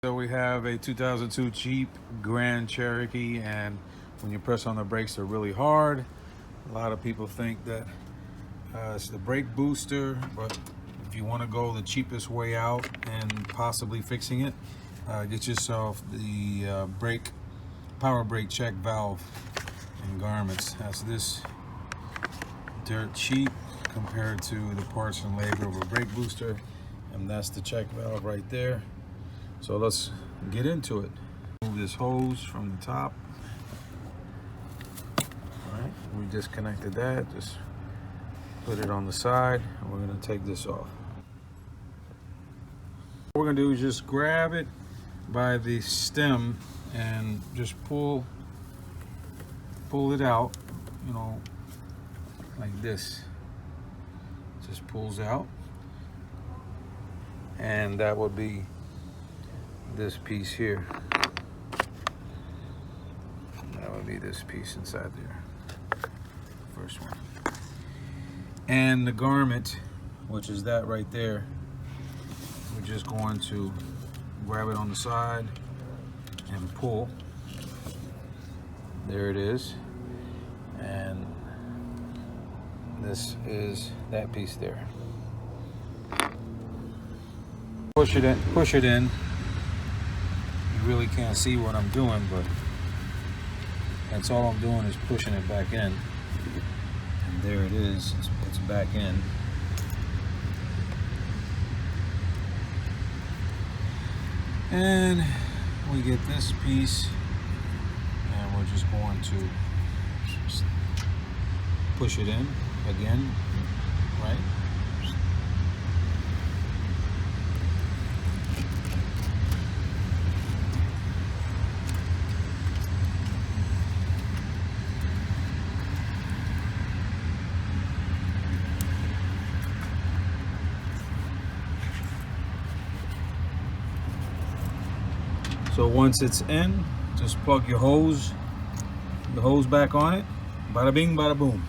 So we have a 2002 Jeep Grand Cherokee, and when you press on the brakes, they're really hard. A lot of people think that it's the brake booster, but if you want to go the cheapest way out and possibly fixing it, get yourself the power brake check valve in garments. That's this dirt cheap compared to the parts and labor of a brake booster, and that's the check valve right there. So let's get into it. Move this hose from the top. All right, we disconnected that. Just put it on the side, and we're going to take this off. What we're going to do is just grab it by the stem and just pull it out, you know, like this. Just pulls out, and that would be this piece here. That would be this piece inside there, first one. And the garment, which is that right there, we're just going to grab it on the side and pull. There it is. And this is that piece there. Push it in. You really can't see what I'm doing, but that's all I'm doing is pushing it back in. And there it is, it's back in. And we get this piece, and we're just going to push it in again, right? So once it's in, just plug the hose back on it. Bada bing, bada boom.